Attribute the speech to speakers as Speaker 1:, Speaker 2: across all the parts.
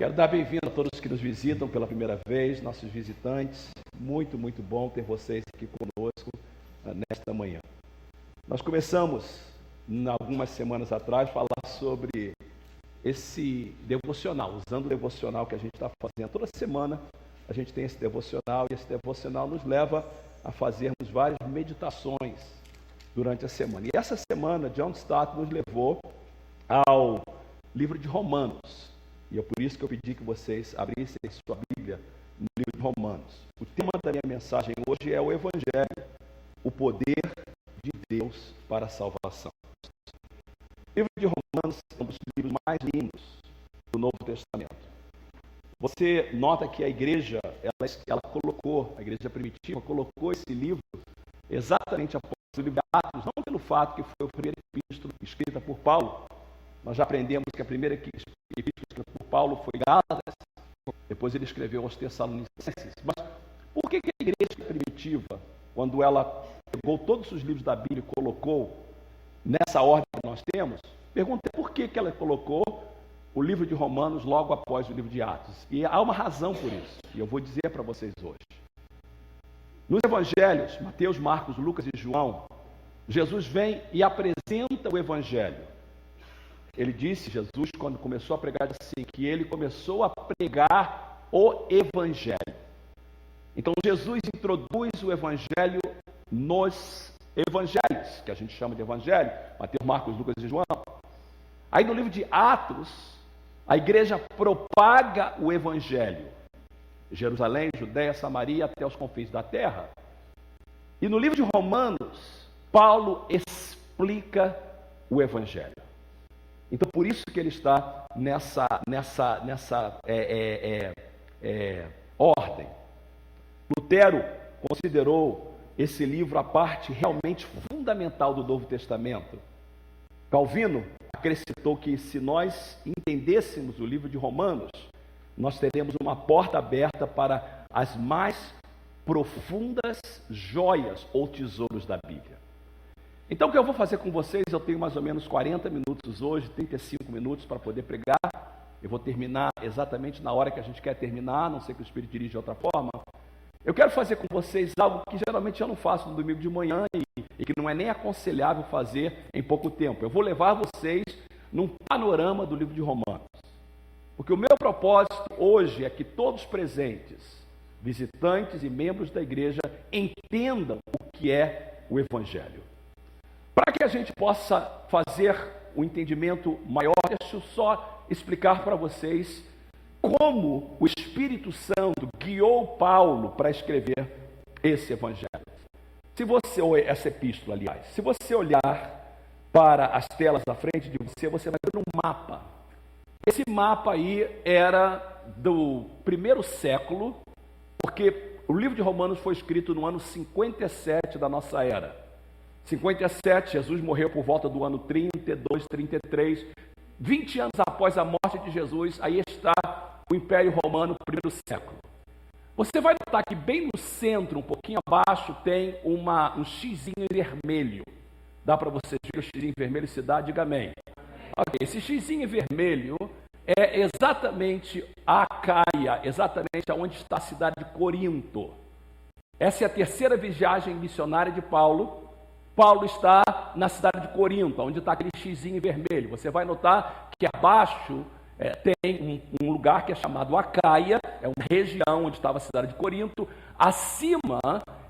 Speaker 1: Quero dar bem-vindo a todos que nos visitam pela primeira vez, nossos visitantes. Muito, muito bom ter vocês aqui conosco nesta manhã. Nós começamos, algumas semanas atrás, a falar sobre esse devocional, usando o devocional que a gente está fazendo. Toda semana a gente tem esse devocional e esse devocional nos leva a fazermos várias meditações durante a semana. E essa semana, John Stott nos levou ao livro de Romanos. E é por isso que eu pedi que vocês abrissem sua Bíblia no livro de Romanos. O tema da minha mensagem hoje é o Evangelho, o poder de Deus para a salvação. O livro de Romanos é um dos livros mais lindos do Novo Testamento. Você nota que a igreja, ela colocou, a igreja primitiva colocou esse livro exatamente após o livro de Atos, não pelo fato que foi a primeira epístola escrita por Paulo. Nós já aprendemos que a primeira epístola escrita por Paulo foi Gálatas, depois ele escreveu aos Tessalonicenses. Mas por que a igreja primitiva, quando ela pegou todos os livros da Bíblia e colocou nessa ordem que nós temos, perguntei por que ela colocou o livro de Romanos logo após o livro de Atos. E há uma razão por isso, e eu vou dizer para vocês hoje. Nos evangelhos, Mateus, Marcos, Lucas e João, Jesus vem e apresenta o evangelho. Ele disse, Jesus, quando começou a pregar, assim, que ele começou a pregar o evangelho. Então, Jesus introduz o evangelho nos evangelhos, que a gente chama de evangelho, Mateus, Marcos, Lucas e João. Aí no livro de Atos, a igreja propaga o evangelho. Jerusalém, Judeia, Samaria, até os confins da terra. E no livro de Romanos, Paulo explica o evangelho. Então, por isso que ele está nessa ordem. Lutero considerou esse livro a parte realmente fundamental do Novo Testamento. Calvino acrescentou que se nós entendêssemos o livro de Romanos, nós teremos uma porta aberta para as mais profundas joias ou tesouros da Bíblia. Então, o que eu vou fazer com vocês, eu tenho mais ou menos 40 minutos hoje, 35 minutos para poder pregar. Eu vou terminar exatamente na hora que a gente quer terminar, a não ser que o Espírito dirija de outra forma. Eu quero fazer com vocês algo que geralmente eu não faço no domingo de manhã e que não é nem aconselhável fazer em pouco tempo. Eu vou levar vocês num panorama do livro de Romanos. Porque o meu propósito hoje é que todos presentes, visitantes e membros da igreja, entendam o que é o Evangelho. Para que a gente possa fazer um entendimento maior, deixa eu só explicar para vocês como o Espírito Santo guiou Paulo para escrever esse evangelho. Se você, ou essa epístola, aliás, se você olhar para as telas da frente de você, você vai ver um mapa. Esse mapa aí era do primeiro século, porque o livro de Romanos foi escrito no ano 57 da nossa era. 57, Jesus morreu por volta do ano 32, 33, 20 anos após a morte de Jesus, aí está o Império Romano, primeiro século. Você vai notar que bem no centro, um pouquinho abaixo, tem um xizinho vermelho. Dá para vocês ver o xizinho vermelho se dá? Diga amém. Ok, esse xizinho vermelho é exatamente a Acaia, exatamente onde está a cidade de Corinto. Essa é a terceira viagem missionária de Paulo. Paulo está na cidade de Corinto, onde está aquele xizinho vermelho. Você vai notar que abaixo tem um lugar que é chamado Acaia, é uma região onde estava a cidade de Corinto. Acima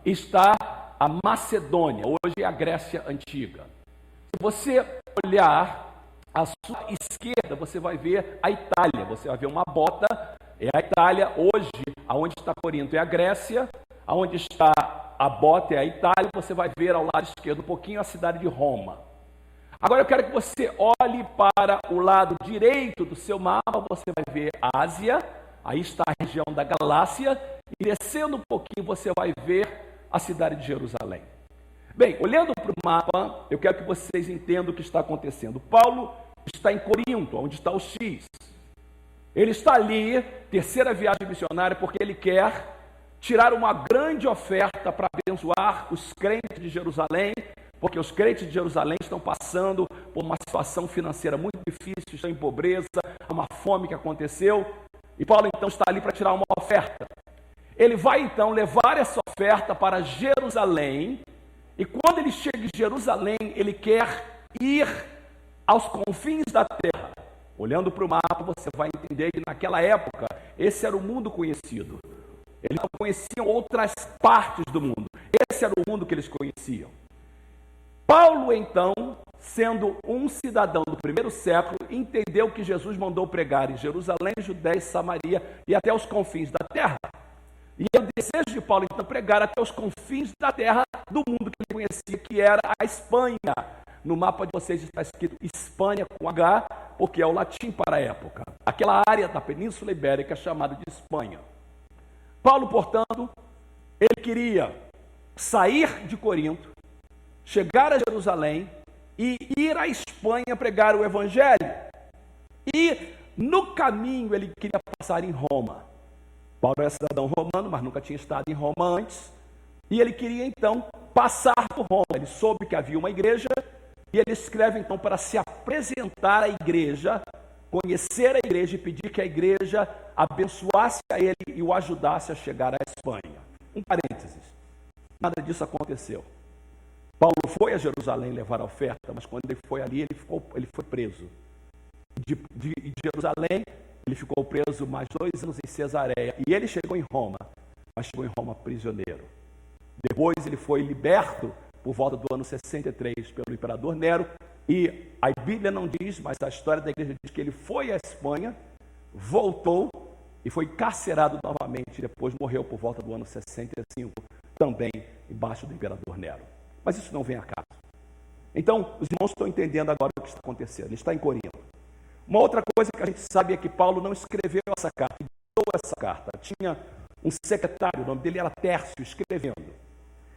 Speaker 1: está a Macedônia, hoje é a Grécia Antiga. Se você olhar à sua esquerda, você vai ver a Itália. Você vai ver uma bota, é a Itália. Hoje, aonde está Corinto é a Grécia, aonde está a bota é a Itália. Você vai ver ao lado esquerdo um pouquinho a cidade de Roma. Agora eu quero que você olhe para o lado direito do seu mapa, você vai ver a Ásia, aí está a região da Galácia, e descendo um pouquinho você vai ver a cidade de Jerusalém. Bem, olhando para o mapa, eu quero que vocês entendam o que está acontecendo. Paulo está em Corinto, onde está o X. Ele está ali, terceira viagem missionária, porque ele quer tirar uma grande oferta para abençoar os crentes de Jerusalém, porque os crentes de Jerusalém estão passando por uma situação financeira muito difícil, estão em pobreza, uma fome que aconteceu. E Paulo então está ali para tirar uma oferta. Ele vai então levar essa oferta para Jerusalém, e quando ele chega em Jerusalém, ele quer ir aos confins da terra. Olhando para o mapa, você vai entender que naquela época, esse era o mundo conhecido. Eles não conheciam outras partes do mundo. Esse era o mundo que eles conheciam. Paulo, então, sendo um cidadão do primeiro século, entendeu que Jesus mandou pregar em Jerusalém, Judéia e Samaria e até os confins da terra. E é o desejo de Paulo, então, pregar até os confins da terra do mundo que ele conhecia, que era a Espanha. No mapa de vocês está escrito Espanha com H, porque é o latim para a época. Aquela área da Península Ibérica chamada de Espanha. Paulo, portanto, ele queria sair de Corinto, chegar a Jerusalém e ir à Espanha pregar o Evangelho. E no caminho ele queria passar em Roma. Paulo era cidadão romano, mas nunca tinha estado em Roma antes. E ele queria então passar por Roma. Ele soube que havia uma igreja e ele escreve então para se apresentar à igreja, conhecer a igreja e pedir que a igreja abençoasse a ele e o ajudasse a chegar à Espanha. Um parênteses, nada disso aconteceu. Paulo foi a Jerusalém levar a oferta, mas quando ele foi ali, ele foi preso. De Jerusalém, ele ficou preso mais 2 anos em Cesareia. E ele chegou em Roma, mas chegou em Roma prisioneiro. Depois ele foi liberto por volta do ano 63 pelo imperador Nero. E a Bíblia não diz, mas a história da igreja diz que ele foi à Espanha, voltou e foi carcerado novamente. Depois morreu por volta do ano 65, também embaixo do imperador Nero. Mas isso não vem a caso. Então, os irmãos estão entendendo agora o que está acontecendo. Ele está em Corinto. Uma outra coisa que a gente sabe é que Paulo não escreveu essa carta, ditou essa carta. Tinha um secretário, o nome dele era Tércio, escrevendo.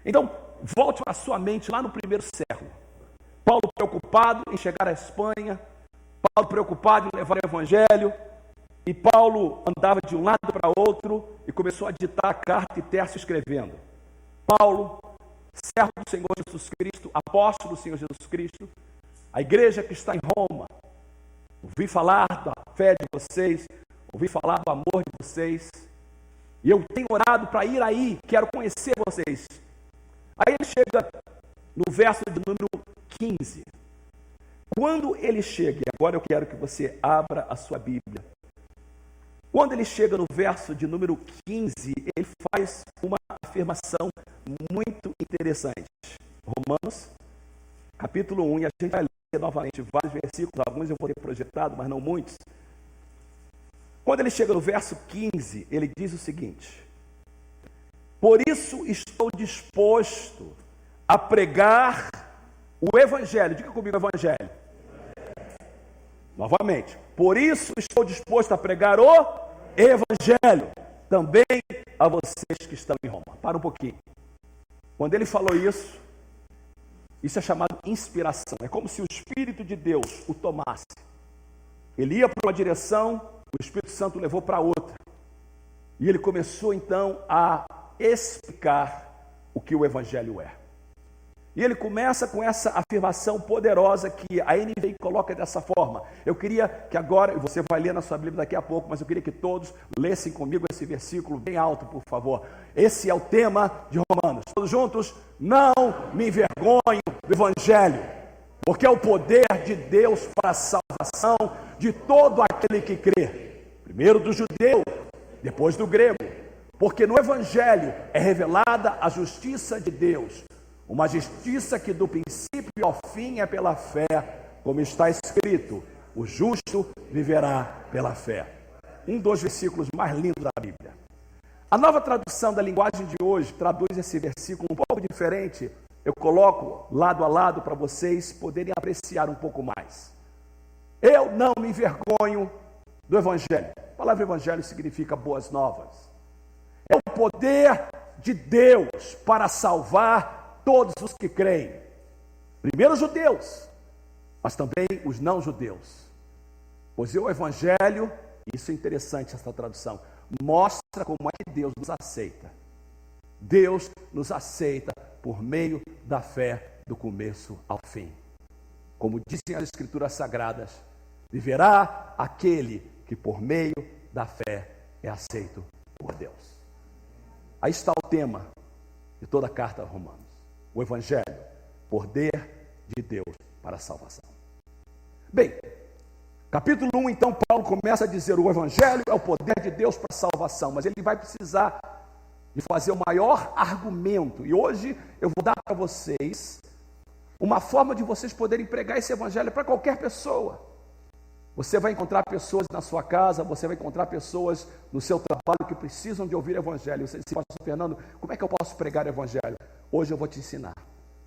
Speaker 1: Então, volte a sua mente lá no primeiro século. Paulo preocupado em chegar à Espanha, Paulo preocupado em levar o Evangelho, e Paulo andava de um lado para outro e começou a ditar a carta e Tércio escrevendo. Paulo, servo do Senhor Jesus Cristo, apóstolo do Senhor Jesus Cristo, a igreja que está em Roma, ouvi falar da fé de vocês, ouvi falar do amor de vocês, e eu tenho orado para ir aí, quero conhecer vocês. Aí ele chega no verso de número 15. Quando ele chega, e agora eu quero que você abra a sua Bíblia. Quando ele chega no verso de número 15, ele faz uma afirmação muito interessante. Romanos, capítulo 1, e a gente vai ler novamente vários versículos, alguns eu vou ter projetado, mas não muitos. Quando ele chega no verso 15, ele diz o seguinte: por isso estou disposto a pregar o Evangelho. Diga comigo, Evangelho. Novamente. Por isso estou disposto a pregar o Evangelho também a vocês que estão em Roma. Para um pouquinho. Quando ele falou isso é chamado inspiração. É como se o Espírito de Deus o tomasse. Ele ia para uma direção, o Espírito Santo o levou para outra. E ele começou então a explicar o que o Evangelho é. E ele começa com essa afirmação poderosa que a NVI coloca dessa forma. Eu queria que agora, e você vai ler na sua Bíblia daqui a pouco, mas eu queria que todos lessem comigo esse versículo bem alto, por favor. Esse é o tema de Romanos. Todos juntos, não me envergonho do Evangelho, porque é o poder de Deus para a salvação de todo aquele que crê. Primeiro do judeu, depois do grego. Porque no Evangelho é revelada a justiça de Deus. Uma justiça que do princípio ao fim é pela fé, como está escrito, o justo viverá pela fé. Um dos versículos mais lindos da Bíblia. A nova tradução da linguagem de hoje traduz esse versículo um pouco diferente. Eu coloco lado a lado para vocês poderem apreciar um pouco mais. Eu não me envergonho do Evangelho. A palavra Evangelho significa boas novas. É o poder de Deus para salvar todos os que creem, primeiro os judeus, mas também os não judeus, pois o Evangelho, isso é interessante essa tradução, mostra como é que Deus nos aceita. Deus nos aceita por meio da fé do começo ao fim. Como dizem as Escrituras Sagradas, viverá aquele que por meio da fé é aceito por Deus. Aí está o tema de toda a carta a Romanos. O Evangelho, poder de Deus para a salvação. Bem, capítulo 1, então, Paulo começa a dizer: o Evangelho é o poder de Deus para a salvação, mas ele vai precisar de fazer o maior argumento, e hoje eu vou dar para vocês uma forma de vocês poderem pregar esse Evangelho para qualquer pessoa. Você vai encontrar pessoas na sua casa, você vai encontrar pessoas no seu trabalho que precisam de ouvir o Evangelho. Você diz: pastor Fernando, como é que eu posso pregar o Evangelho? Hoje eu vou te ensinar.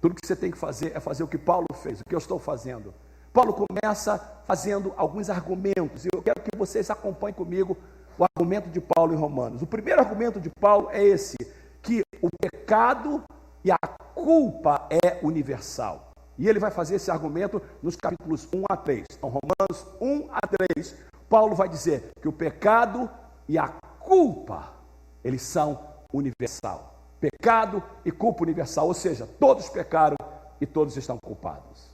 Speaker 1: Tudo que você tem que fazer é fazer o que Paulo fez, o que eu estou fazendo. Paulo começa fazendo alguns argumentos, e eu quero que vocês acompanhem comigo o argumento de Paulo em Romanos. O primeiro argumento de Paulo é esse, que o pecado e a culpa é universal. E ele vai fazer esse argumento nos capítulos 1 a 3. Então, Romanos 1 a 3, Paulo vai dizer que o pecado e a culpa, eles são universal. Pecado e culpa universal, ou seja, todos pecaram e todos estão culpados.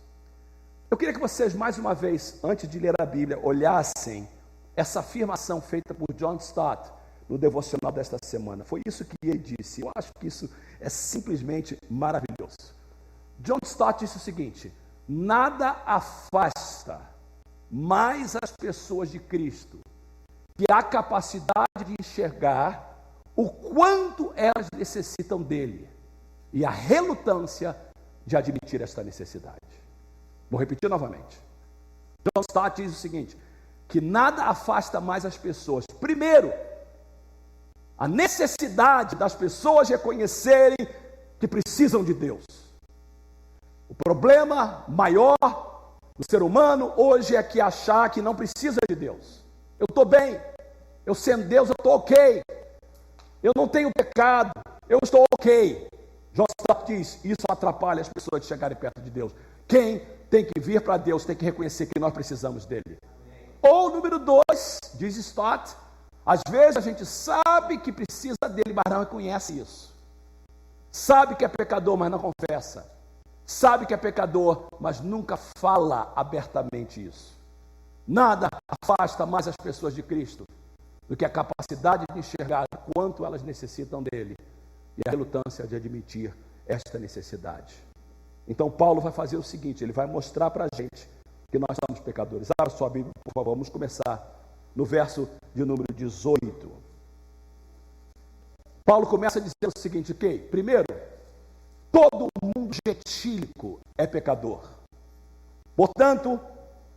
Speaker 1: Eu queria que vocês, mais uma vez, antes de ler a Bíblia, olhassem essa afirmação feita por John Stott no devocional desta semana. Foi isso que ele disse. Eu acho que isso é simplesmente maravilhoso. John Stott disse o seguinte: nada afasta mais as pessoas de Cristo que a capacidade de enxergar o quanto elas necessitam dele e a relutância de admitir esta necessidade. Vou repetir novamente. John Stott diz o seguinte: que nada afasta mais as pessoas. Primeiro, a necessidade das pessoas reconhecerem que precisam de Deus. O problema maior do ser humano hoje é que achar que não precisa de Deus. Eu estou bem, eu sendo Deus, eu estou ok. Eu não tenho pecado, eu estou ok. John Stott diz: isso atrapalha as pessoas de chegarem perto de Deus. Quem tem que vir para Deus tem que reconhecer que nós precisamos dele. Ou número 2, diz Stott, às vezes a gente sabe que precisa dele, mas não reconhece isso. Sabe que é pecador, mas não confessa. Sabe que é pecador, mas nunca fala abertamente isso. Nada afasta mais as pessoas de Cristo do que a capacidade de enxergar o quanto elas necessitam dele e a relutância de admitir esta necessidade. Então Paulo vai fazer o seguinte: ele vai mostrar para a gente que nós somos pecadores. Abra sua Bíblia, por favor. Vamos começar no verso de número 18. Paulo começa a dizer o seguinte: ok, primeiro, todo mundo gentílico é pecador. Portanto,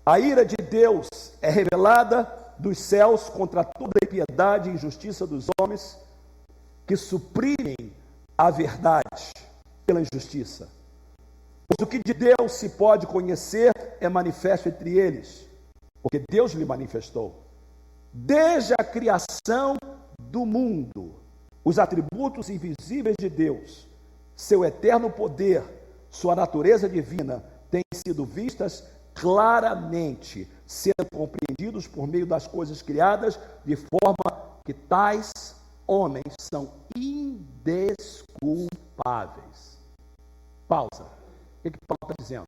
Speaker 1: a ira de Deus é revelada dos céus contra toda a impiedade e injustiça dos homens que suprimem a verdade pela injustiça. Pois o que de Deus se pode conhecer é manifesto entre eles, porque Deus lhe manifestou. Desde a criação do mundo, os atributos invisíveis de Deus, seu eterno poder, sua natureza divina, têm sido vistas claramente, sendo compreendidos por meio das coisas criadas, de forma que tais homens são indesculpáveis. Pausa. O que Paulo está dizendo?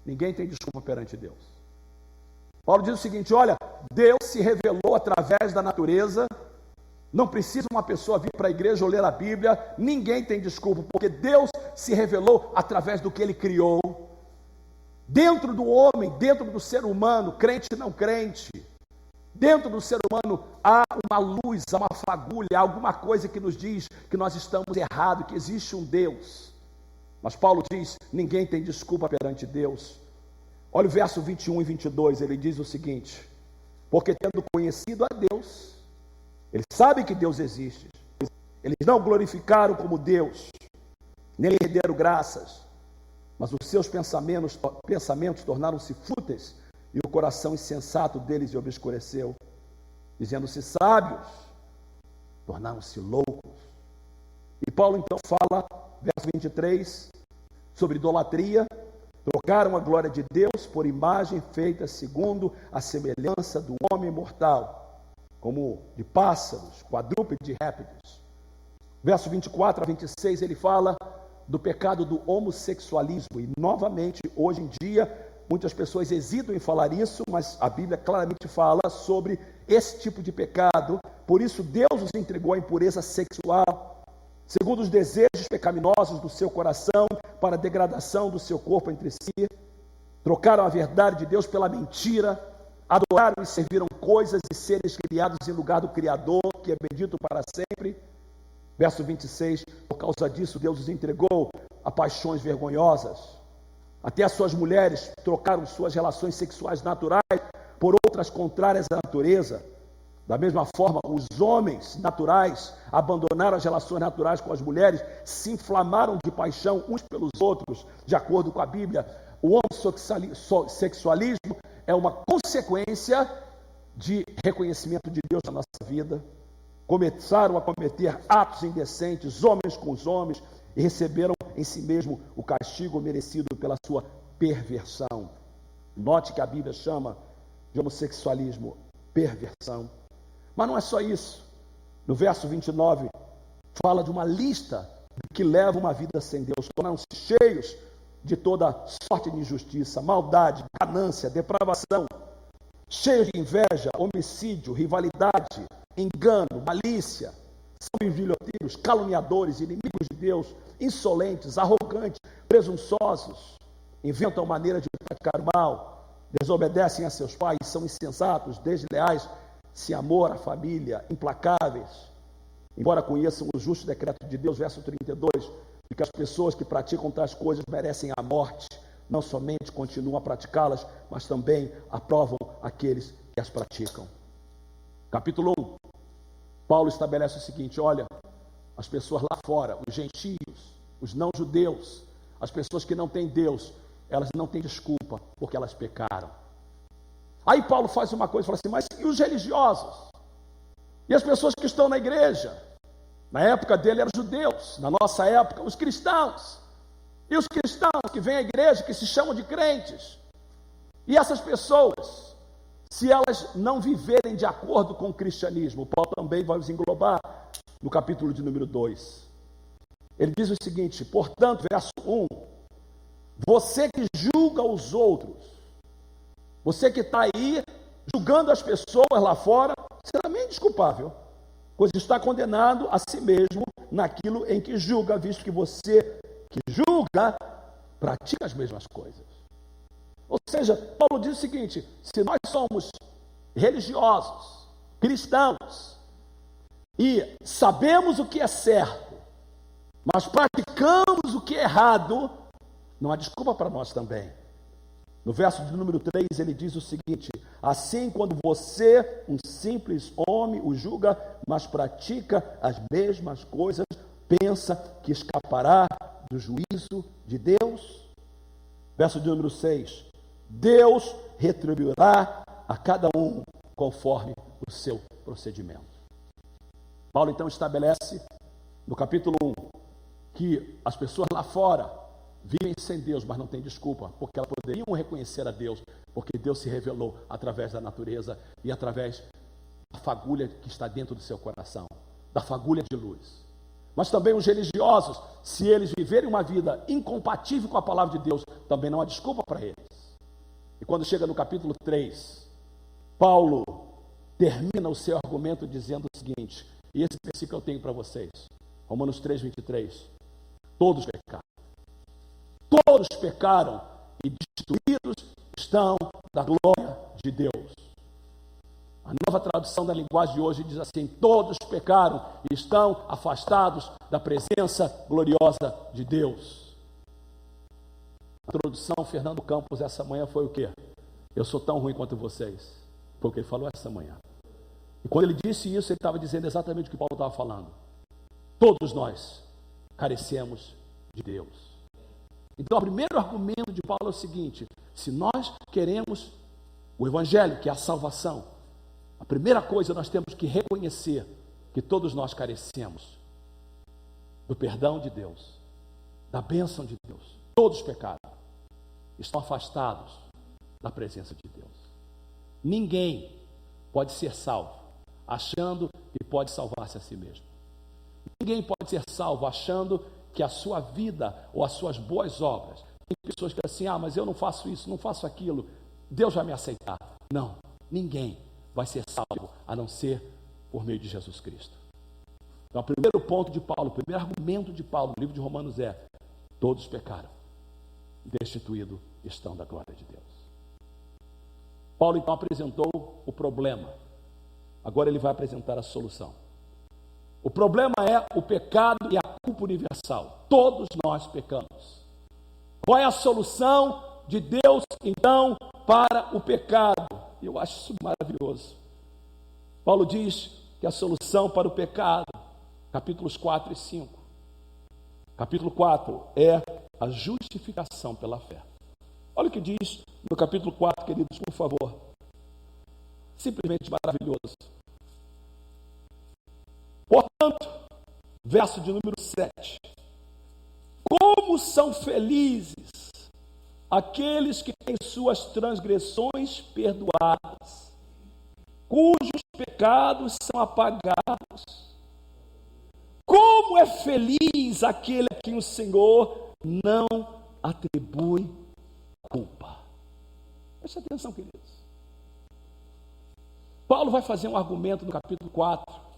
Speaker 1: Ninguém tem desculpa perante Deus. Paulo diz o seguinte: olha, Deus se revelou através da natureza. Não precisa uma pessoa vir para a igreja ou ler a Bíblia. Ninguém tem desculpa, porque Deus se revelou através do que Ele criou. Dentro do homem, dentro do ser humano, crente e não crente, dentro do ser humano há uma luz, há uma fagulha, há alguma coisa que nos diz que nós estamos errados, que existe um Deus. Mas Paulo diz: ninguém tem desculpa perante Deus. Olha o verso 21 e 22, ele diz o seguinte: porque tendo conhecido a Deus, eles sabem que Deus existe, eles não glorificaram como Deus, nem lhe renderam graças, mas os seus pensamentos tornaram-se fúteis, e o coração insensato deles obscureceu, dizendo-se sábios, tornaram-se loucos. E Paulo então fala, verso 23, sobre idolatria. Trocaram a glória de Deus por imagem feita segundo a semelhança do homem mortal, como de pássaros, quadrúpedes e répteis. Verso 24 a 26, ele fala do pecado do homossexualismo. E novamente, hoje em dia, muitas pessoas hesitam em falar isso, mas a Bíblia claramente fala sobre esse tipo de pecado, Por isso Deus os entregou à impureza sexual, segundo os desejos pecaminosos do seu coração, para a degradação do seu corpo entre si. Trocaram a verdade de Deus pela mentira, adoraram e serviram coisas e seres criados em lugar do Criador, que é bendito para sempre. Verso 26, por causa disso Deus os entregou a paixões vergonhosas. Até as suas mulheres trocaram suas relações sexuais naturais por outras contrárias à natureza. Da mesma forma, os homens naturais abandonaram as relações naturais com as mulheres, se inflamaram de paixão uns pelos outros, de acordo com a Bíblia. O homossexualismo é uma consequência de reconhecimento de Deus na nossa vida. Começaram a cometer atos indecentes, homens com os homens, e receberam em si mesmo o castigo merecido pela sua perversão. Note que a Bíblia chama de homossexualismo perversão. Mas não é só isso. No verso 29, fala de uma lista que leva uma vida sem Deus. Tornaram-se cheios de toda sorte de injustiça, maldade, ganância, depravação, cheios de inveja, homicídio, rivalidade, engano, malícia. São biblioteiros, caluniadores, inimigos de Deus, insolentes, arrogantes, presunçosos, inventam maneira de praticar o mal, desobedecem a seus pais, são insensatos, desleais, sem amor à família, implacáveis. Embora conheçam o justo decreto de Deus, verso 32, de que as pessoas que praticam tais coisas merecem a morte, não somente continuam a praticá-las, mas também aprovam aqueles que as praticam. Capítulo 1, Paulo estabelece o seguinte: olha, as pessoas lá fora, os gentios, os não-judeus, as pessoas que não têm Deus, elas não têm desculpa, porque elas pecaram. Aí Paulo faz uma coisa, fala assim: mas e os religiosos? E as pessoas que estão na igreja? Na época dele eram judeus, na nossa época os cristãos. E os cristãos que vêm à igreja, que se chamam de crentes. E essas pessoas, se elas não viverem de acordo com o cristianismo, Paulo também vai os englobar no capítulo de número 2. Ele diz o seguinte: portanto, verso 1, você que julga os outros, você que está aí julgando as pessoas lá fora, você também é desculpável, pois está condenado a si mesmo naquilo em que julga, visto que você que julga pratica as mesmas coisas. Ou seja, Paulo diz o seguinte: se nós somos religiosos, cristãos, e sabemos o que é certo, mas praticamos o que é errado, não há desculpa para nós também. No verso de número 3, ele diz o seguinte: assim, quando você, um simples homem, o julga, mas pratica as mesmas coisas, pensa que escapará do juízo de Deus? Verso de número 6, Deus retribuirá a cada um conforme o seu procedimento. Paulo então estabelece no capítulo 1 que as pessoas lá fora vivem sem Deus, mas não tem desculpa, porque elas poderiam reconhecer a Deus, porque Deus se revelou através da natureza e através da fagulha que está dentro do seu coração, da fagulha de luz. Mas também os religiosos, se eles viverem uma vida incompatível com a palavra de Deus, também não há desculpa para eles. E quando chega no capítulo 3, Paulo termina o seu argumento dizendo o seguinte, e esse versículo eu tenho para vocês, Romanos 3, 23, todos pecaram e destruídos estão da glória de Deus. A nova tradução da linguagem de hoje diz assim: todos pecaram e estão afastados da presença gloriosa de Deus. A tradução Fernando Campos essa manhã foi o quê? Eu sou tão ruim quanto vocês. Foi o que ele falou essa manhã. E quando ele disse isso, ele estava dizendo exatamente o que Paulo estava falando. Todos nós carecemos de Deus. Então, o primeiro argumento de Paulo é o seguinte: se nós queremos o Evangelho, que é a salvação, a primeira coisa nós temos que reconhecer que todos nós carecemos do perdão de Deus, da bênção de Deus. Todos pecaram, estão afastados da presença de Deus. Ninguém pode ser salvo achando que pode salvar-se a si mesmo. Ninguém pode ser salvo achando que a sua vida ou as suas boas obras, tem pessoas que dizem assim: mas eu não faço isso, não faço aquilo, Deus vai me aceitar. Não, ninguém vai ser salvo a não ser por meio de Jesus Cristo. Então, o primeiro ponto de Paulo, o primeiro argumento de Paulo no livro de Romanos é: todos pecaram, destituídos estão da glória de Deus. Paulo então apresentou o problema, agora ele vai apresentar a solução. O problema é o pecado e a culpa universal. Todos nós pecamos. Qual é a solução de Deus, então, para o pecado? Eu acho isso maravilhoso. Paulo diz que a solução para o pecado, capítulos 4 e 5. Capítulo 4 é a justificação pela fé. Olha o que diz no capítulo 4, queridos, por favor. Simplesmente maravilhoso. Portanto, verso de número 7. Como são felizes aqueles que têm suas transgressões perdoadas, cujos pecados são apagados. Como é feliz aquele a quem o Senhor não atribui culpa. Preste atenção, queridos. Paulo vai fazer um argumento no capítulo 4,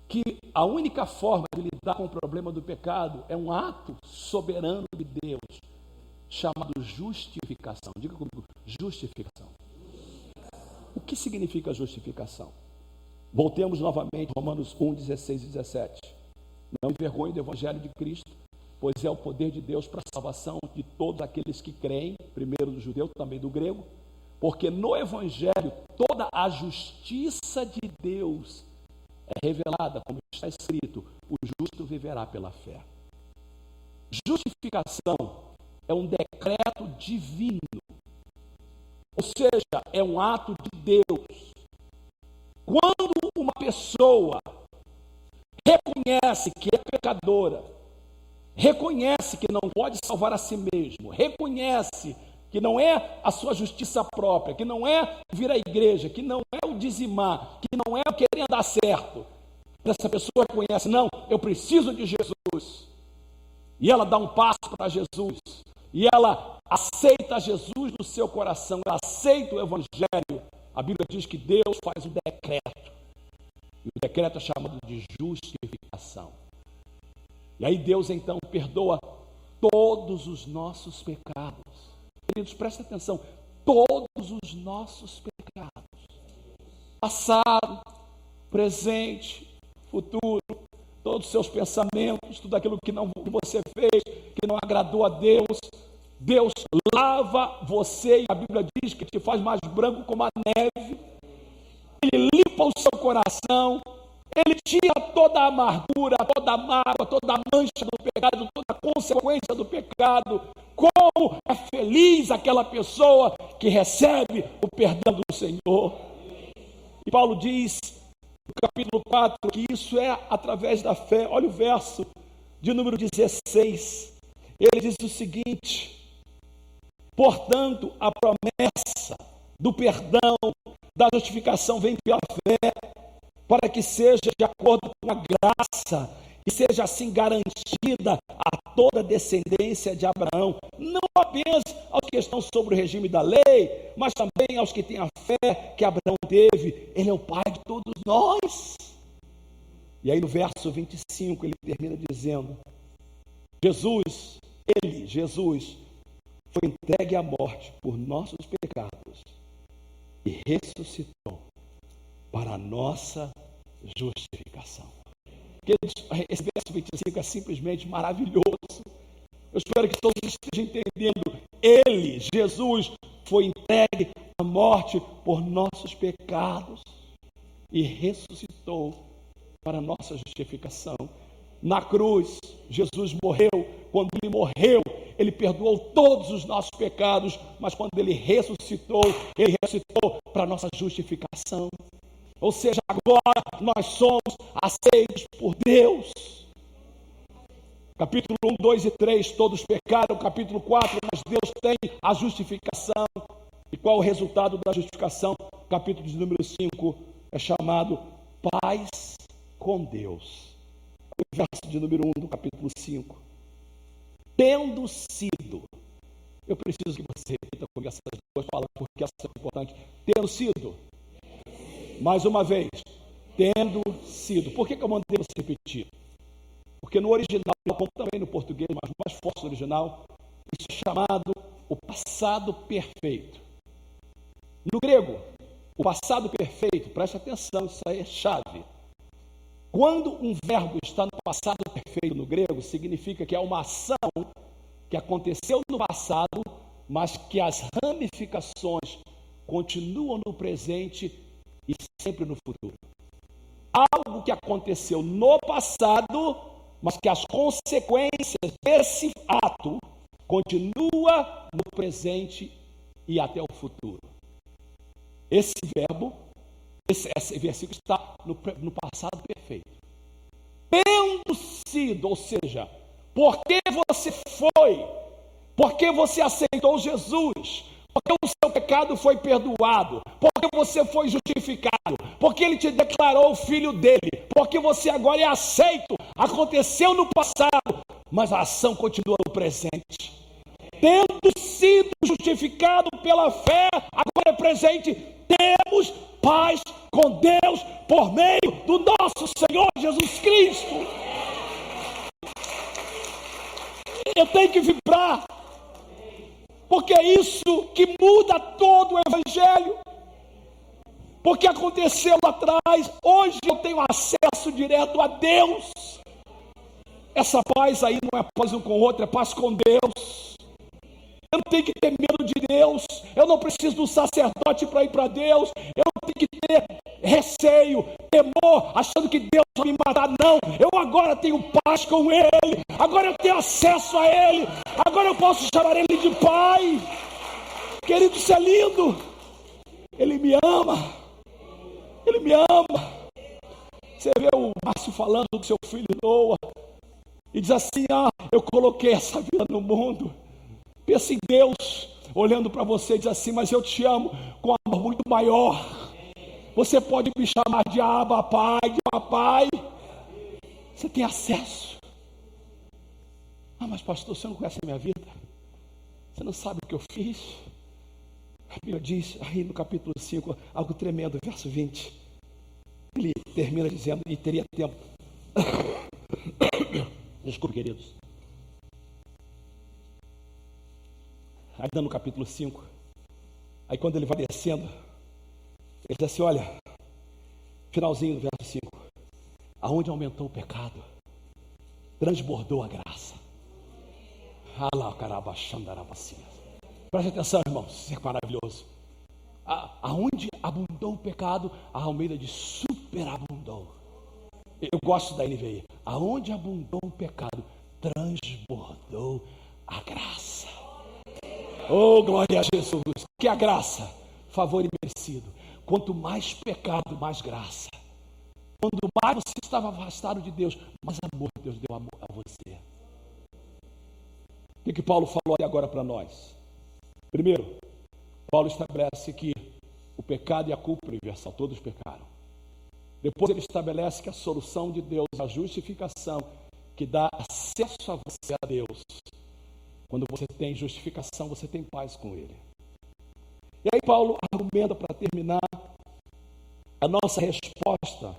Speaker 1: que a única forma de lidar com o problema do pecado é um ato soberano de Deus, chamado justificação. Diga comigo, justificação. O que significa justificação? Voltemos novamente, Romanos 1, 16 e 17. Não envergonhe do Evangelho de Cristo, pois é o poder de Deus para a salvação de todos aqueles que creem, primeiro do judeu, também do grego, porque no Evangelho toda a justiça de Deus é revelada, como está escrito: o justo viverá pela fé. Justificação é um decreto divino, ou seja, é um ato de Deus. Quando uma pessoa reconhece que é pecadora, reconhece que não pode salvar a si mesmo, reconhece que não é a sua justiça própria, que não é vir à igreja, que não é o dizimar, que não é o querer dar certo. Essa pessoa reconhece: não, eu preciso de Jesus. E ela dá um passo para Jesus. E ela aceita Jesus no seu coração, ela aceita o Evangelho. A Bíblia diz que Deus faz um decreto. E o decreto é chamado de justificação. E aí Deus então perdoa todos os nossos pecados. Queridos, prestem atenção, todos os nossos pecados, passado, presente, futuro, todos os seus pensamentos, tudo aquilo que você fez, que não agradou a Deus, Deus lava você, e a Bíblia diz que te faz mais branco como a neve. Ele limpa o seu coração, Ele tira toda a amargura, toda a mágoa, toda a mancha do pecado, toda a consequência do pecado. Como é feliz aquela pessoa que recebe o perdão do Senhor. E Paulo diz, no capítulo 4, que isso é através da fé. Olha o verso de número 16. Ele diz o seguinte: portanto, a promessa do perdão, da justificação vem pela fé, para que seja de acordo com a graça e seja assim garantida a toda a descendência de Abraão, não apenas aos que estão sobre o regime da lei, mas também aos que têm a fé que Abraão teve. Ele é o pai de todos nós. E aí no verso 25 ele termina dizendo: Jesus foi entregue à morte por nossos pecados e ressuscitou para a nossa justificação. Esse verso 25 é simplesmente maravilhoso. Eu espero que todos estejam entendendo. Ele, Jesus, foi entregue à morte por nossos pecados e ressuscitou para a nossa justificação. Na cruz, Jesus morreu. Quando Ele morreu, Ele perdoou todos os nossos pecados, mas quando Ele ressuscitou para a nossa justificação. Ou seja, agora nós somos aceitos por Deus. Capítulo 1, 2 e 3, todos pecaram. Capítulo 4, mas Deus tem a justificação. E qual o resultado da justificação? Capítulo de número 5 é chamado paz com Deus. O verso de número 1 do capítulo 5. Tendo sido, eu preciso que você repita comigo essas duas palavras, porque essas são importantes. Tendo sido, mais uma vez, tendo sido. Por que eu mandei você repetir? Porque no original, como também no português, mas mais forte no original, isso é chamado o passado perfeito. No grego, o passado perfeito, preste atenção, isso aí é chave. Quando um verbo está no passado perfeito no grego, significa que é uma ação que aconteceu no passado, mas que as ramificações continuam no presente e sempre no futuro. Algo que aconteceu no passado, mas que as consequências desse ato continua no presente e até o futuro. Esse verbo, esse versículo está no passado perfeito. Tendo sido, ou seja, porque você foi, porque você aceitou Jesus, porque o seu pecado foi perdoado, porque você foi justificado, porque ele te declarou o filho dele, porque você agora é aceito. Aconteceu no passado, mas a ação continua no presente. Tendo sido justificado pela fé, agora é presente, temos paz com Deus por meio do nosso Senhor Jesus Cristo. Eu tenho que vibrar, porque é isso que muda todo o Evangelho. Porque aconteceu lá atrás, hoje eu tenho acesso direto a Deus. Essa paz aí não é paz um com o outro, é paz com Deus. Eu não tenho que ter medo de Deus, eu não preciso do sacerdote para ir para Deus, eu não tenho que ter receio, temor, achando que Deus vai me matar. Não, eu agora tenho paz com Ele, agora eu tenho acesso a Ele, agora eu posso chamar Ele de Pai. Querido, isso é lindo. Ele me ama, Ele me ama. Você vê o Márcio falando do seu filho Noah, e diz assim: eu coloquei essa vida no mundo. Pensa em Deus olhando para você e diz assim: mas eu te amo com amor muito maior. Você pode me chamar de Abba, Pai, de Papai. Você tem acesso. Mas pastor, você não conhece a minha vida? Você não sabe o que eu fiz? A Bíblia diz aí no capítulo 5, algo tremendo, verso 20. Ele termina dizendo, e teria tempo. Desculpe, queridos. Ainda no capítulo 5, aí quando ele vai descendo, ele diz assim: olha, finalzinho do verso 5, aonde aumentou o pecado, transbordou a graça. Preste atenção, irmãos, isso é maravilhoso. Aonde abundou o pecado, a Almeida diz: superabundou. Eu gosto da NVI. Aonde abundou o pecado, transbordou a graça. Oh, glória a Jesus. Que a graça, favor imerecido. Quanto mais pecado, mais graça. Quanto mais você estava afastado de Deus, mais amor Deus deu a você. O que Paulo falou aí agora para nós? Primeiro, Paulo estabelece que o pecado e a culpa universal, todos pecaram. Depois ele estabelece que a solução de Deus, a justificação, que dá acesso a você a Deus. Quando você tem justificação, você tem paz com Ele. E aí Paulo argumenta para terminar a nossa resposta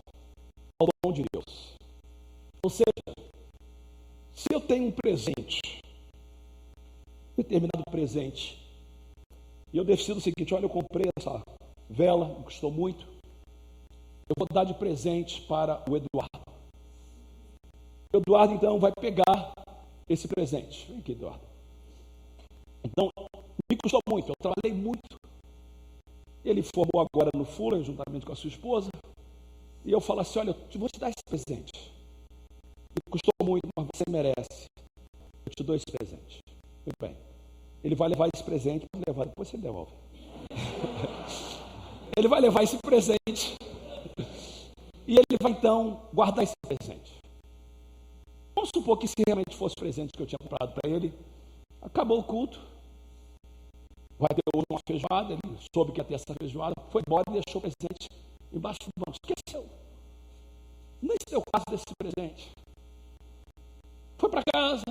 Speaker 1: ao dom de Deus. Ou seja, se eu tenho um presente, determinado presente, e eu decido o seguinte: olha, eu comprei essa vela, me custou muito, eu vou dar de presente para o Eduardo. O Eduardo então vai pegar esse presente. Vem aqui, Eduardo. Então, me custou muito, eu trabalhei muito. Ele formou agora no Fulham, juntamente com a sua esposa. E eu falo assim: olha, eu vou te dar esse presente. Me custou muito, mas você merece. Eu te dou esse presente. Muito bem. Ele vai levar esse presente, pode levar, depois você devolve. Ele vai levar esse presente. E ele vai então guardar esse presente. Vamos supor que se realmente fosse o presente que eu tinha comprado para ele, acabou o culto, vai ter uma feijoada, ele soube que ia ter essa feijoada, foi embora e deixou o presente embaixo do banco. Esqueceu. Nem se deu caso desse presente. Foi para casa,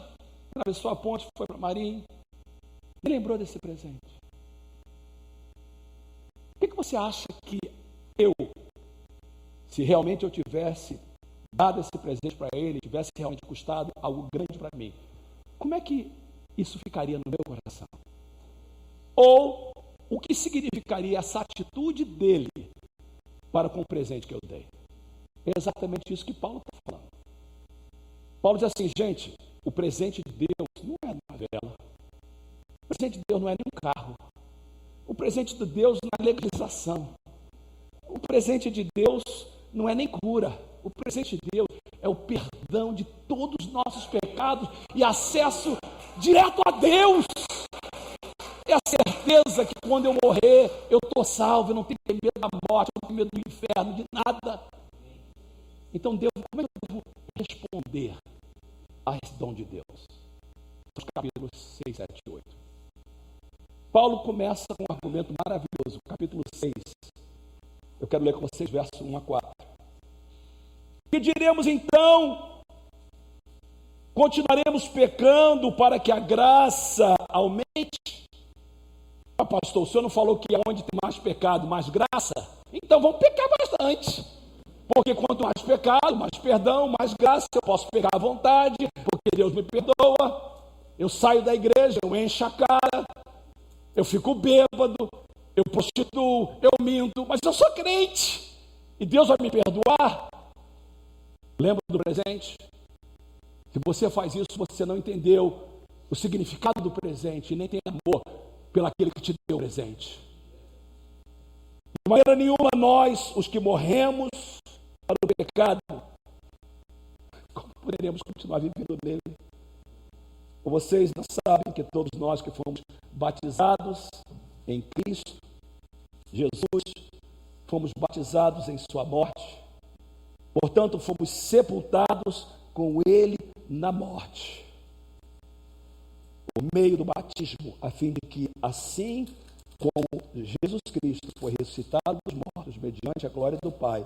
Speaker 1: atravessou a ponte, foi para Marinho, e lembrou desse presente. O que você acha que eu, se realmente eu tivesse dado esse presente para ele, tivesse realmente custado algo grande para mim, como é que isso ficaria no meu coração? Ou o que significaria essa atitude dele para com o presente que eu dei? É exatamente isso que Paulo está falando. Paulo diz assim, gente, o presente de Deus não é uma vela. O presente de Deus não é nem um carro. O presente de Deus não é legalização. O presente de Deus não é nem cura. O presente de Deus é o perdão de todos os nossos pecados e acesso direto a Deus. É a certeza que quando eu morrer, eu estou salvo, eu não tenho que ter medo da morte, eu não tenho medo do inferno, de nada. Então, Deus, como é que eu devo responder a esse dom de Deus? Os capítulos 6, 7 e 8. Paulo começa com um argumento maravilhoso, capítulo 6. Eu quero ler com vocês versos 1 a 4. Que diremos então? Continuaremos pecando para que a graça aumente? Ah, pastor, o senhor não falou que onde tem mais pecado, mais graça? Então vamos pecar bastante. Porque quanto mais pecado, mais perdão, mais graça, eu posso pecar à vontade, porque Deus me perdoa. Eu saio da igreja, eu encho a cara, eu fico bêbado, eu prostituo, eu minto, mas eu sou crente. E Deus vai me perdoar? Lembra do presente? Se você faz isso, você não entendeu o significado do presente e nem tem amor pelaquele que te deu o presente. De maneira nenhuma nós, os que morremos para o pecado, como poderemos continuar vivendo nele? Vocês não sabem que todos nós que fomos batizados em Cristo Jesus, fomos batizados em sua morte. Portanto, fomos sepultados com ele na morte, por meio do batismo, a fim de que, assim como Jesus Cristo foi ressuscitado dos mortos, mediante a glória do Pai,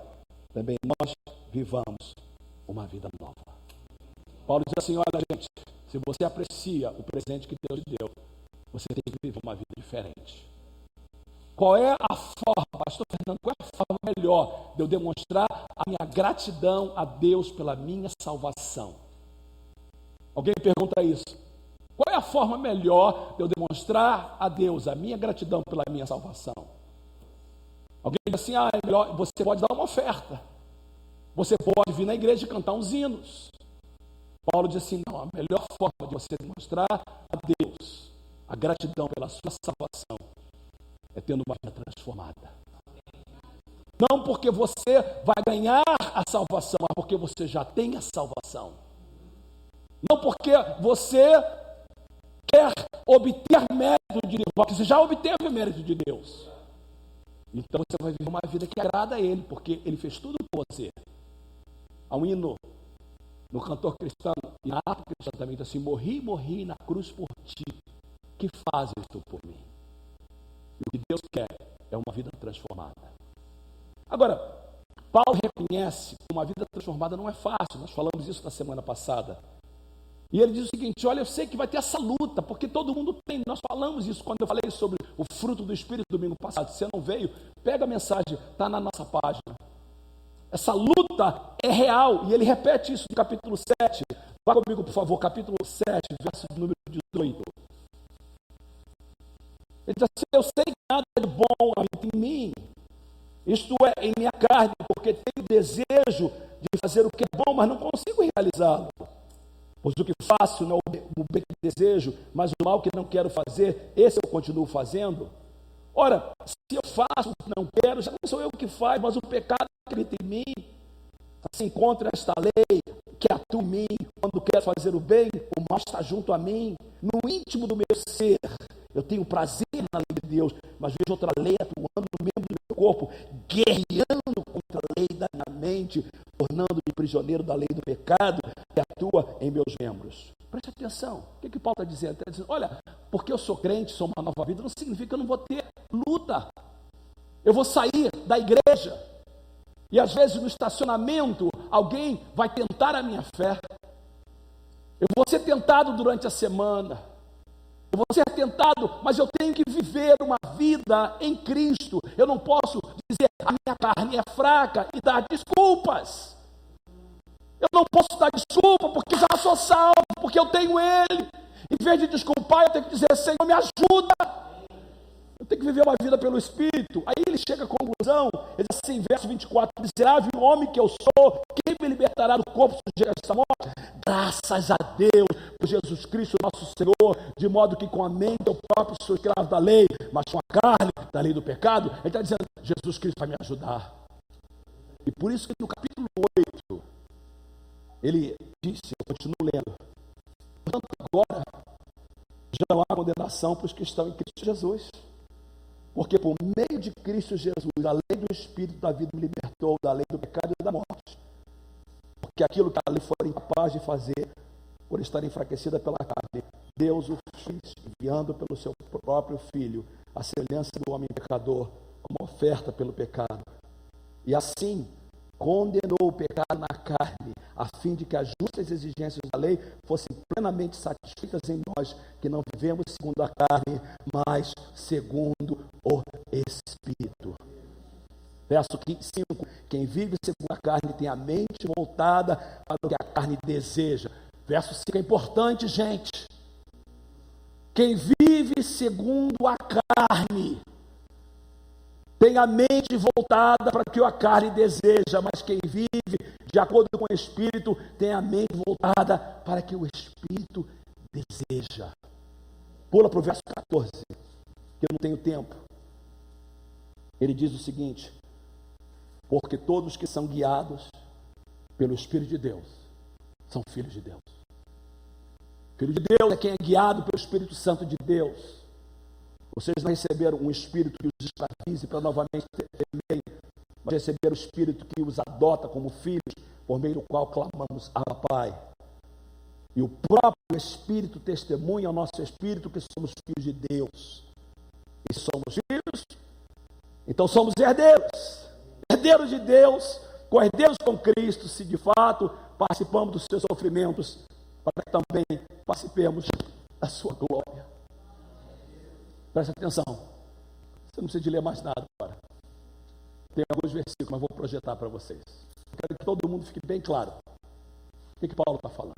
Speaker 1: também nós vivamos uma vida nova. Paulo diz assim, olha gente, se você aprecia o presente que Deus lhe deu, você tem que viver uma vida diferente. Qual é a forma, pastor Fernando, qual é a forma melhor de eu demonstrar a minha gratidão a Deus pela minha salvação? Alguém pergunta isso. Qual é a forma melhor de eu demonstrar a Deus a minha gratidão pela minha salvação? Alguém diz assim, é melhor, você pode dar uma oferta. Você pode vir na igreja e cantar uns hinos. Paulo diz assim, não, a melhor forma de você demonstrar a Deus a gratidão pela sua salvação é tendo uma vida transformada. Não porque você vai ganhar a salvação, mas porque você já tem a salvação. Não porque você quer obter mérito de Deus, porque você já obteve mérito de Deus. Então você vai viver uma vida que agrada a Ele, porque Ele fez tudo por você. Há um hino no cantor cristão, e na arte cristã também, diz assim, morri na cruz por ti, que fazes tu por mim? E o que Deus quer é uma vida transformada. Agora, Paulo reconhece que uma vida transformada não é fácil, nós falamos isso na semana passada. E ele diz o seguinte, olha, eu sei que vai ter essa luta, porque todo mundo tem, nós falamos isso quando eu falei sobre o fruto do Espírito domingo passado. Se você não veio, pega a mensagem, está na nossa página. Essa luta é real, e ele repete isso no capítulo 7. Vá comigo, por favor, capítulo 7, verso número 18. Ele diz assim, eu sei que nada de bom habita em mim, isto é, em minha carne, porque tenho desejo de fazer o que é bom, mas não consigo realizá-lo. Pois o que faço não é o bem que desejo, mas o mal que não quero fazer, esse eu continuo fazendo. Ora, se eu faço o que não quero, já não sou eu que faço, mas o pecado que habita em mim. Assim encontra esta lei que atua em mim, quando quero fazer o bem, o mal está junto a mim, no íntimo do meu ser. Eu tenho prazer na lei de Deus, mas vejo outra lei atuando no membro do meu corpo, guerreando contra a lei da minha mente, tornando-me prisioneiro da lei do pecado que atua em meus membros. Preste atenção, o que Paulo está dizendo? Ele está dizendo, olha, porque eu sou crente, sou uma nova vida, não significa que eu não vou ter luta. Eu vou sair da igreja, e às vezes no estacionamento, alguém vai tentar a minha fé. Eu vou ser tentado durante a semana. Eu vou ser tentado, mas eu tenho que viver uma vida em Cristo. Eu não posso dizer, a minha carne é fraca e dar desculpas. Eu não posso dar desculpa porque já sou salvo, porque eu tenho Ele. Em vez de desculpar, eu tenho que dizer, Senhor, me ajuda. Eu tenho que viver uma vida pelo Espírito. Aí ele chega à conclusão, ele diz assim, verso 24, miserável homem que eu sou, quem me libertará do corpo sujeito a esta morte? Graças a Deus, por Jesus Cristo nosso Senhor, de modo que com a mente eu próprio sou escravo da lei, mas com a carne, da lei do pecado. Ele está dizendo, Jesus Cristo vai me ajudar. E por isso que no capítulo 8, ele disse, eu continuo lendo, portanto agora já não há condenação para os que estão em Cristo Jesus. Porque por meio de Cristo Jesus, a lei do Espírito da vida me libertou da lei do pecado e da morte. Porque aquilo que a lei foi incapaz de fazer, por estar enfraquecida pela carne, Deus o fez, enviando pelo seu próprio Filho, a semelhança do homem pecador, uma oferta pelo pecado. E assim, condenou o pecado na carne, a fim de que as justas exigências da lei fossem plenamente satisfeitas em nós, que não vivemos segundo a carne, mas segundo o Espírito. Verso 5, quem vive segundo a carne tem a mente voltada para o que a carne deseja. Verso 5 é importante, gente. Quem vive segundo a carne tem a mente voltada para o que a carne deseja, mas quem vive de acordo com o Espírito tem a mente voltada para o que o Espírito deseja. Pula para o verso 14, que eu não tenho tempo. Ele diz o seguinte, porque todos que são guiados pelo Espírito de Deus são filhos de Deus. Filho de Deus é quem é guiado pelo Espírito Santo de Deus. Vocês não receberam um Espírito que os escravize para novamente temerem, mas receberam o Espírito que os adota como filhos, por meio do qual clamamos, Abba, Pai. E o próprio Espírito testemunha ao nosso Espírito que somos filhos de Deus. E somos filhos, então somos herdeiros. Herdeiros de Deus, co-herdeiros com Cristo, se de fato participamos dos seus sofrimentos, para que também participemos da sua glória. Presta atenção. Você não precisa de ler mais nada agora. Tem alguns versículos, mas vou projetar para vocês. Eu quero que todo mundo fique bem claro. O que Paulo está falando?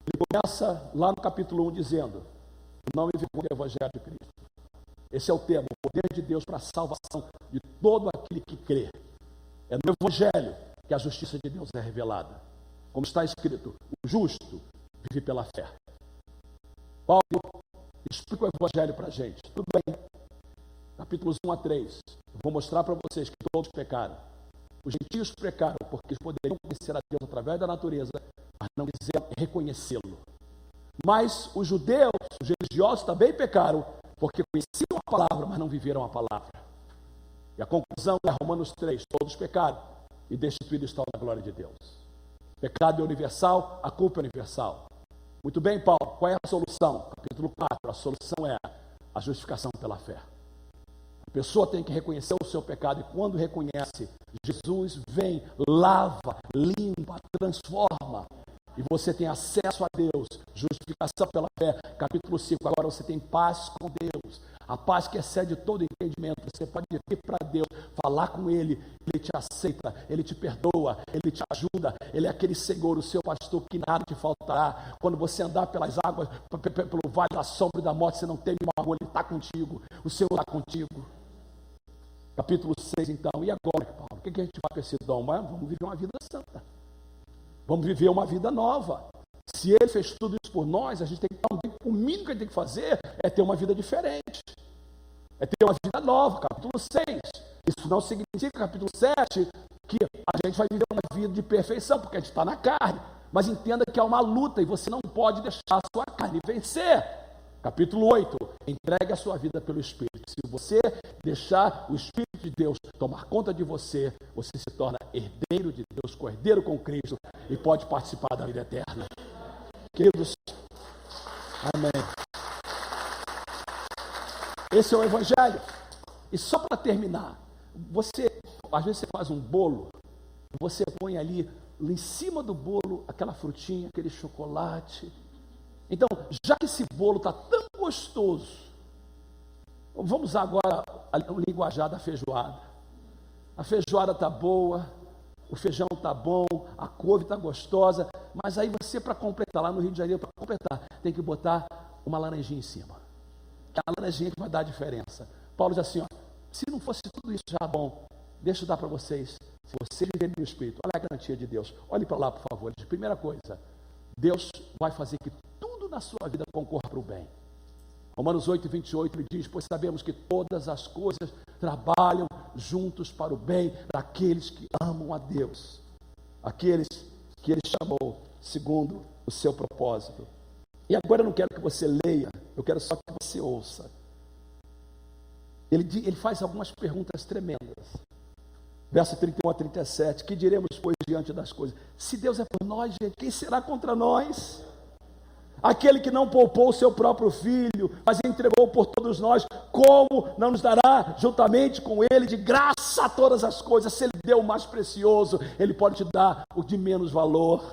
Speaker 1: Ele começa lá no capítulo 1 dizendo, não me envergonhe do Evangelho de Cristo. Esse é o tema, o poder de Deus para a salvação de todo aquele que crê. É no Evangelho que a justiça de Deus é revelada. Como está escrito, o justo vive pela fé. Paulo explica o Evangelho para a gente. Tudo bem. Capítulos 1 a 3. Eu vou mostrar para vocês que todos pecaram. Os gentios pecaram porque poderiam conhecer a Deus através da natureza, mas não quiseram reconhecê-lo. Mas os judeus, os religiosos também pecaram porque conheciam a palavra, mas não viveram a palavra. E a conclusão é Romanos 3. Todos pecaram e destituídos estão da glória de Deus. Pecado é universal, a culpa é universal. Muito bem, Paulo, qual é a solução? Capítulo 4, a solução é a justificação pela fé. A pessoa tem que reconhecer o seu pecado, e quando reconhece, Jesus vem, lava, limpa, transforma, e você tem acesso a Deus, justificação pela fé. Capítulo 5, agora você tem paz com Deus, a paz que excede todo entendimento. Você pode ir para Deus, falar com Ele, Ele te aceita, Ele te perdoa, Ele te ajuda, Ele é aquele Senhor, o seu pastor, que nada te faltará. Quando você andar pelas águas, pelo vale da sombra e da morte, você não teme mal, Ele está contigo, o Senhor está contigo. Capítulo 6, então, e agora, Paulo? O que a gente vai para esse dom? Vamos viver uma vida santa. Vamos viver uma vida nova. Se Ele fez tudo isso por nós, a gente tem que também, o mínimo que a gente tem que fazer é ter uma vida diferente. É ter uma vida nova. Capítulo 6. Isso não significa, capítulo 7, que a gente vai viver uma vida de perfeição, porque a gente está na carne. Mas entenda que é uma luta e você não pode deixar a sua carne vencer. Capítulo 8, entregue a sua vida pelo Espírito. Se você deixar o Espírito de Deus tomar conta de você, você se torna herdeiro de Deus, co-herdeiro com Cristo, e pode participar da vida eterna. Queridos, amém. Esse é o Evangelho. E só para terminar, às vezes você faz um bolo, você põe ali em cima do bolo aquela frutinha, aquele chocolate. Então, já que esse bolo está tão gostoso, vamos usar agora o linguajar da feijoada. A feijoada está boa, o feijão está bom, a couve está gostosa, mas aí você, para completar, lá no Rio de Janeiro, para completar, tem que botar uma laranjinha em cima. É a laranjinha que vai dar a diferença. Paulo diz assim, ó, se não fosse tudo isso já bom, deixa eu dar para vocês, se você viver no Espírito, olha a garantia de Deus, olhe para lá, por favor. Primeira coisa, Deus vai fazer que tudo na sua vida concorra para o bem. Romanos 8:28 ele diz, pois sabemos que todas as coisas trabalham juntos para o bem daqueles que amam a Deus, aqueles que Ele chamou segundo o seu propósito. E agora eu não quero que você leia, eu quero só que você ouça. Ele faz algumas perguntas tremendas. Verso 31 a 37, que diremos, pois, diante das coisas? Se Deus é por nós, gente, quem será contra nós? Aquele que não poupou o seu próprio filho, mas entregou por todos nós, como não nos dará juntamente com ele de graça todas as coisas? Se ele deu o mais precioso, ele pode te dar o de menos valor.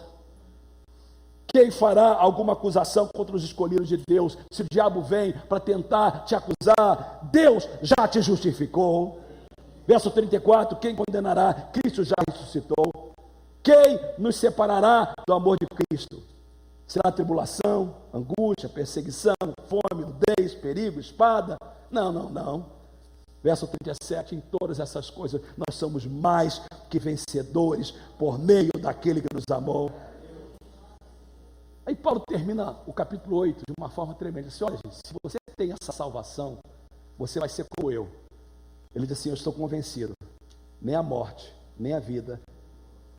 Speaker 1: Quem fará alguma acusação contra os escolhidos de Deus? Se o diabo vem para tentar te acusar, Deus já te justificou. Verso 34, quem condenará? Cristo já ressuscitou. Quem nos separará do amor de Cristo? Será tribulação, angústia, perseguição, fome, nudez, perigo, espada? Não. Verso 37, em todas essas coisas nós somos mais que vencedores por meio daquele que nos amou. Aí Paulo termina o capítulo 8 de uma forma tremenda. Ele diz, olha gente, se você tem essa salvação, você vai ser como eu. Ele diz assim, eu estou convencido, nem a morte, nem a vida,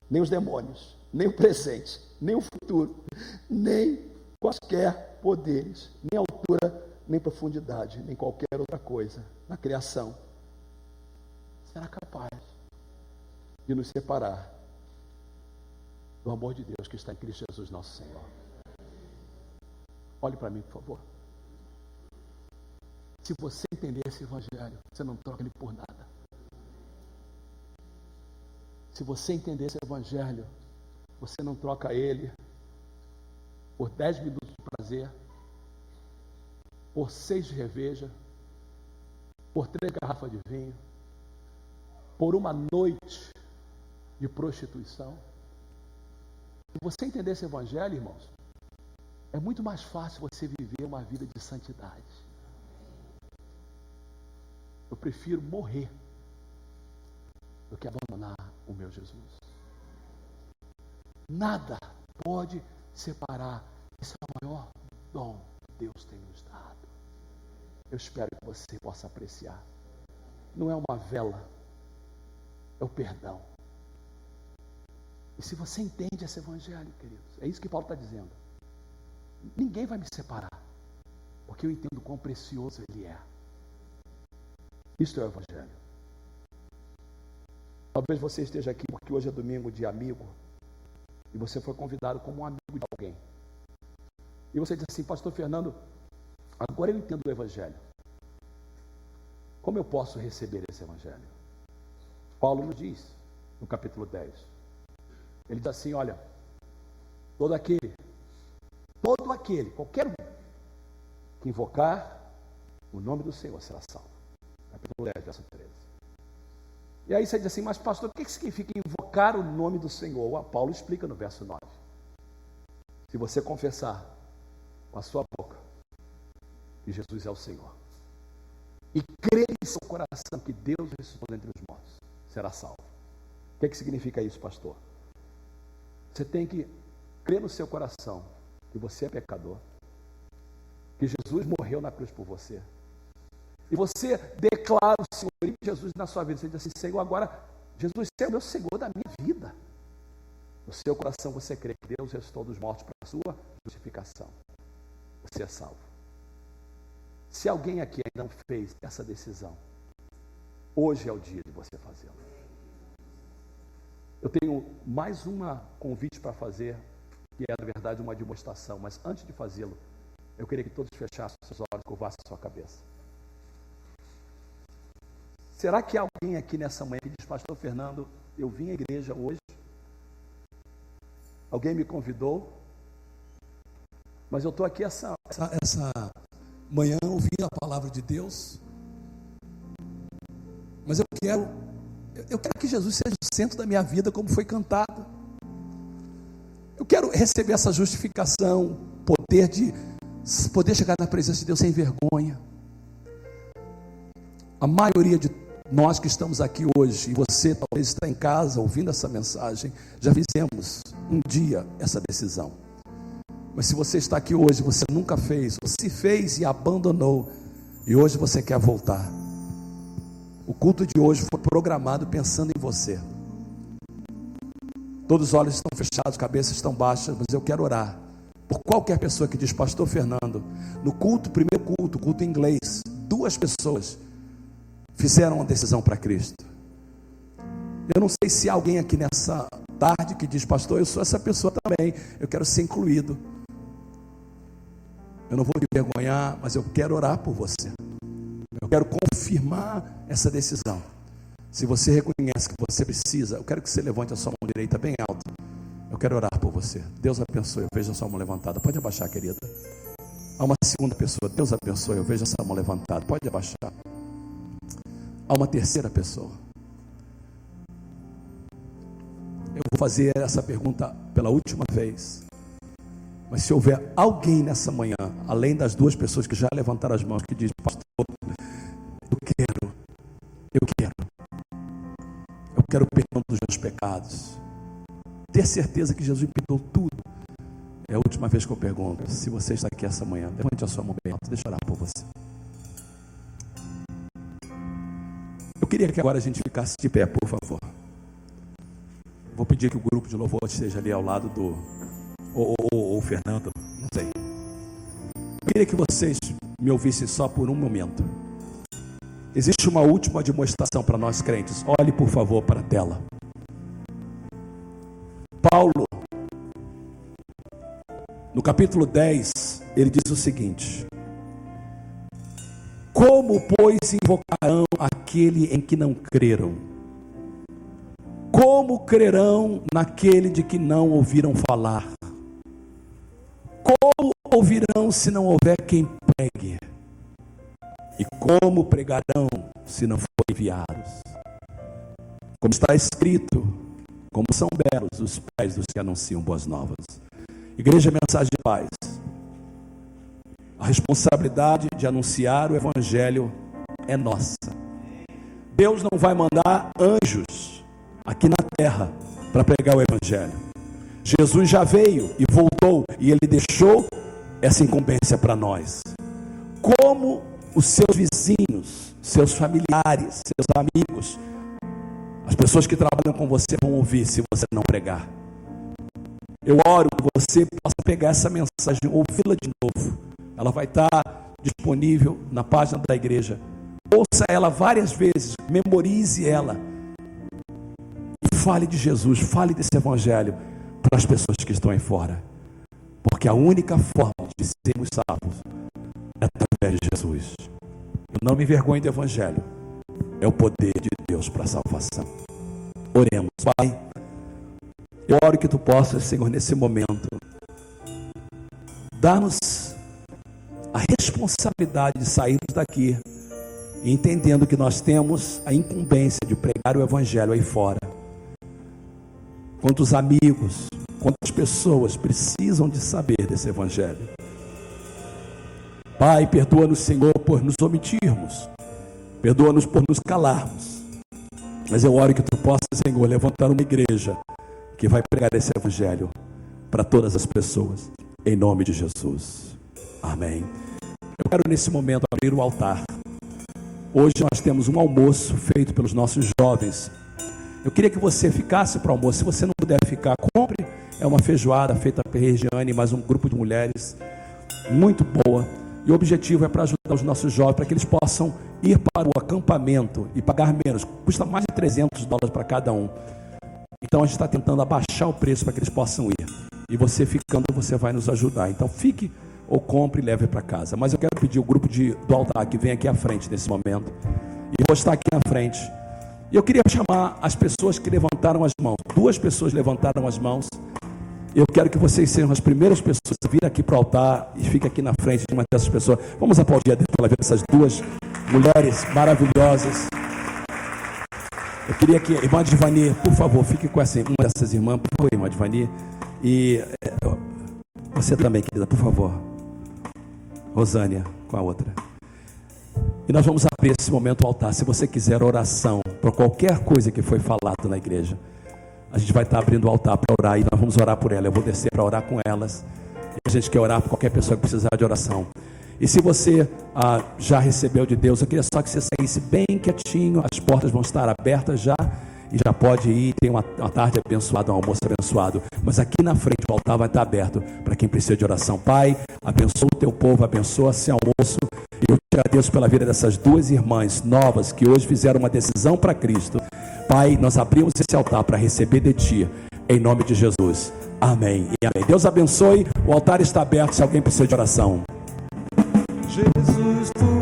Speaker 1: nem os demônios, nem o presente, nem o futuro, nem quaisquer poderes, nem altura, nem profundidade, nem qualquer outra coisa na criação será capaz de nos separar do amor de Deus que está em Cristo Jesus nosso Senhor. Olhe para mim, por favor. Se você entender esse evangelho, você não troca ele por nada. Se você entender esse evangelho, você não troca ele por 10 minutos de prazer, por 6 de cerveja, por 3 garrafas de vinho, por uma noite de prostituição. Se você entender esse evangelho, irmãos, é muito mais fácil você viver uma vida de santidade. Eu prefiro morrer do que abandonar o meu Jesus. Nada pode separar. Esse é o maior dom que Deus tem nos dado. Eu espero que você possa apreciar. Não é uma vela, é o perdão. E se você entende esse evangelho, queridos, é isso que Paulo está dizendo. Ninguém vai me separar, porque eu entendo quão precioso ele é. Isto é o evangelho. Talvez você esteja aqui porque hoje é domingo de amigo e você foi convidado como um amigo de alguém. E você diz assim, pastor Fernando, agora eu entendo o evangelho. Como eu posso receber esse evangelho? Paulo nos diz, no capítulo 10. Ele diz assim, olha, todo aquele, qualquer um, que invocar o nome do Senhor será salvo. Capítulo 10, verso 13. E aí você diz assim, mas pastor, o que significa invocar o nome do Senhor? Paulo explica no verso 9. Se você confessar com a sua boca que Jesus é o Senhor e crer em seu coração que Deus ressuscitou dentre os mortos, será salvo. O que significa isso, pastor? Você tem que crer no seu coração que você é pecador, que Jesus morreu na cruz por você, e você declara o Senhor Jesus na sua vida. Você diz assim, Senhor, agora Jesus é o meu Senhor da minha vida. No seu coração você crê que Deus ressuscitou dos mortos para a sua justificação. Você é salvo. Se alguém aqui ainda não fez essa decisão, hoje é o dia de você fazê-la. Eu tenho mais um convite para fazer, que é, na verdade, uma demonstração, mas antes de fazê-lo, eu queria que todos fechassem seus olhos e curvassem sua cabeça. Será que há alguém aqui nessa manhã que diz, pastor Fernando, eu vim à igreja hoje, alguém me convidou, mas eu estou aqui essa manhã ouvindo a palavra de Deus,
Speaker 2: Mas eu quero que Jesus seja o centro da minha vida, como foi cantado. Eu quero receber essa justificação, poder chegar na presença de Deus sem vergonha. A maioria de nós que estamos aqui hoje, e você talvez está em casa ouvindo essa mensagem, já fizemos um dia essa decisão. Mas se você está aqui hoje, você nunca fez, ou se fez e abandonou, e hoje você quer voltar. O culto de hoje foi programado pensando em você. Todos os olhos estão fechados, cabeças estão baixas, mas eu quero orar por qualquer pessoa que diz: pastor Fernando, no culto, primeiro culto em inglês, 2 pessoas fizeram uma decisão para Cristo. Eu não sei se há alguém aqui nessa tarde que diz: pastor, eu sou essa pessoa também, eu quero ser incluído. Eu não vou me vergonhar, mas eu quero orar por você. Eu quero confirmar essa decisão. Se você reconhece que você precisa, eu quero que você levante a sua mão direita bem alta. Eu quero orar por você. Deus abençoe, eu vejo a sua mão levantada. Pode abaixar, querida. Há uma segunda pessoa. Deus abençoe, eu vejo a sua mão levantada. Pode abaixar. Há uma terceira pessoa. Eu vou fazer essa pergunta pela última vez. Mas se houver alguém nessa manhã, além das 2 pessoas que já levantaram as mãos, que diz: pastor, eu quero o perdão dos meus pecados, ter certeza que Jesus me perdoou tudo. É a última vez que eu pergunto. Se você está aqui essa manhã, levante a sua mão bem alta, deixa eu orar por você. Eu queria que agora a gente ficasse de pé, por favor. Vou pedir que o grupo de louvor esteja ali ao lado do ou Fernando, não sei. Eu queria que vocês me ouvissem só por um momento. Existe uma última demonstração para nós crentes. Olhe, por favor, para a tela. Paulo, no capítulo 10, ele diz o seguinte: como, pois, invocarão aquele em que não creram? Como crerão naquele de que não ouviram falar? Como ouvirão se não houver quem pregue? E como pregarão se não forem enviados? Como está escrito, como são belos os pés dos que anunciam boas novas. Igreja Mensagem de Paz. A responsabilidade de anunciar o Evangelho é nossa. Deus não vai mandar anjos aqui na terra para pregar o Evangelho. Jesus já veio e voltou, e Ele deixou essa incumbência para nós. Como os seus vizinhos, seus familiares, seus amigos, as pessoas que trabalham com você vão ouvir se você não pregar? Eu oro que você possa pegar essa mensagem, ouvi-la de novo. Ela vai estar disponível na página da igreja. Ouça ela várias vezes, memorize ela e fale de Jesus, fale desse Evangelho para as pessoas que estão aí fora, porque a única forma de sermos salvos é através de Jesus. Eu não me envergonho do Evangelho, é o poder de Deus para a salvação. Oremos. Pai, eu oro que Tu possas, Senhor, nesse momento, dar-nos a responsabilidade de sairmos daqui, entendendo que nós temos a incumbência de pregar o Evangelho aí fora. Quantos amigos, quantas pessoas precisam de saber desse Evangelho. Pai, perdoa-nos, Senhor, por nos omitirmos. Perdoa-nos por nos calarmos. Mas eu oro que Tu possas, Senhor, levantar uma igreja que vai pregar esse Evangelho para todas as pessoas. Em nome de Jesus. Amém. Eu quero nesse momento abrir o altar. Hoje nós temos um almoço feito pelos nossos jovens. Eu queria que você ficasse para o almoço. Se você não puder ficar, compre. É uma feijoada feita pela Regiane, mais um grupo de mulheres muito boa. E o objetivo é para ajudar os nossos jovens, para que eles possam ir para o acampamento e pagar menos. Custa mais de $300 para cada um. Então a gente está tentando abaixar o preço para que eles possam ir. E você ficando, você vai nos ajudar. Então fique ou compre e leve para casa. Mas eu quero pedir o grupo do altar que vem aqui à frente nesse momento. E eu vou estar aqui na frente. E eu queria chamar as pessoas que levantaram as mãos. 2 pessoas levantaram as mãos. Eu quero que vocês sejam as primeiras pessoas a vir aqui para o altar e fiquem aqui na frente de uma dessas pessoas. Vamos aplaudir a Deus pela vida dessas 2 mulheres maravilhosas. Eu queria que a irmã Divani, por favor, fique com uma dessas irmãs, por favor, irmã Divani. E você também, querida, por favor. Rosânia, com a outra. E nós vamos abrir esse momento ao altar. Se você quiser oração por qualquer coisa que foi falado na igreja, a gente vai estar abrindo o altar para orar e nós vamos orar por ela. Eu vou descer para orar com elas. E a gente quer orar por qualquer pessoa que precisar de oração. E se você já recebeu de Deus, eu queria só que você saísse bem quietinho. As portas vão estar abertas já. E já pode ir, tem uma tarde abençoada, um almoço abençoado. Mas aqui na frente o altar vai estar aberto para quem precisa de oração. Pai, abençoa o teu povo, abençoa esse almoço. E eu te agradeço pela vida dessas duas irmãs novas que hoje fizeram uma decisão para Cristo. Pai, nós abrimos esse altar para receber de Ti, em nome de Jesus. Amém e amém. Deus abençoe, o altar está aberto se alguém precisa de oração.
Speaker 3: Jesus, tu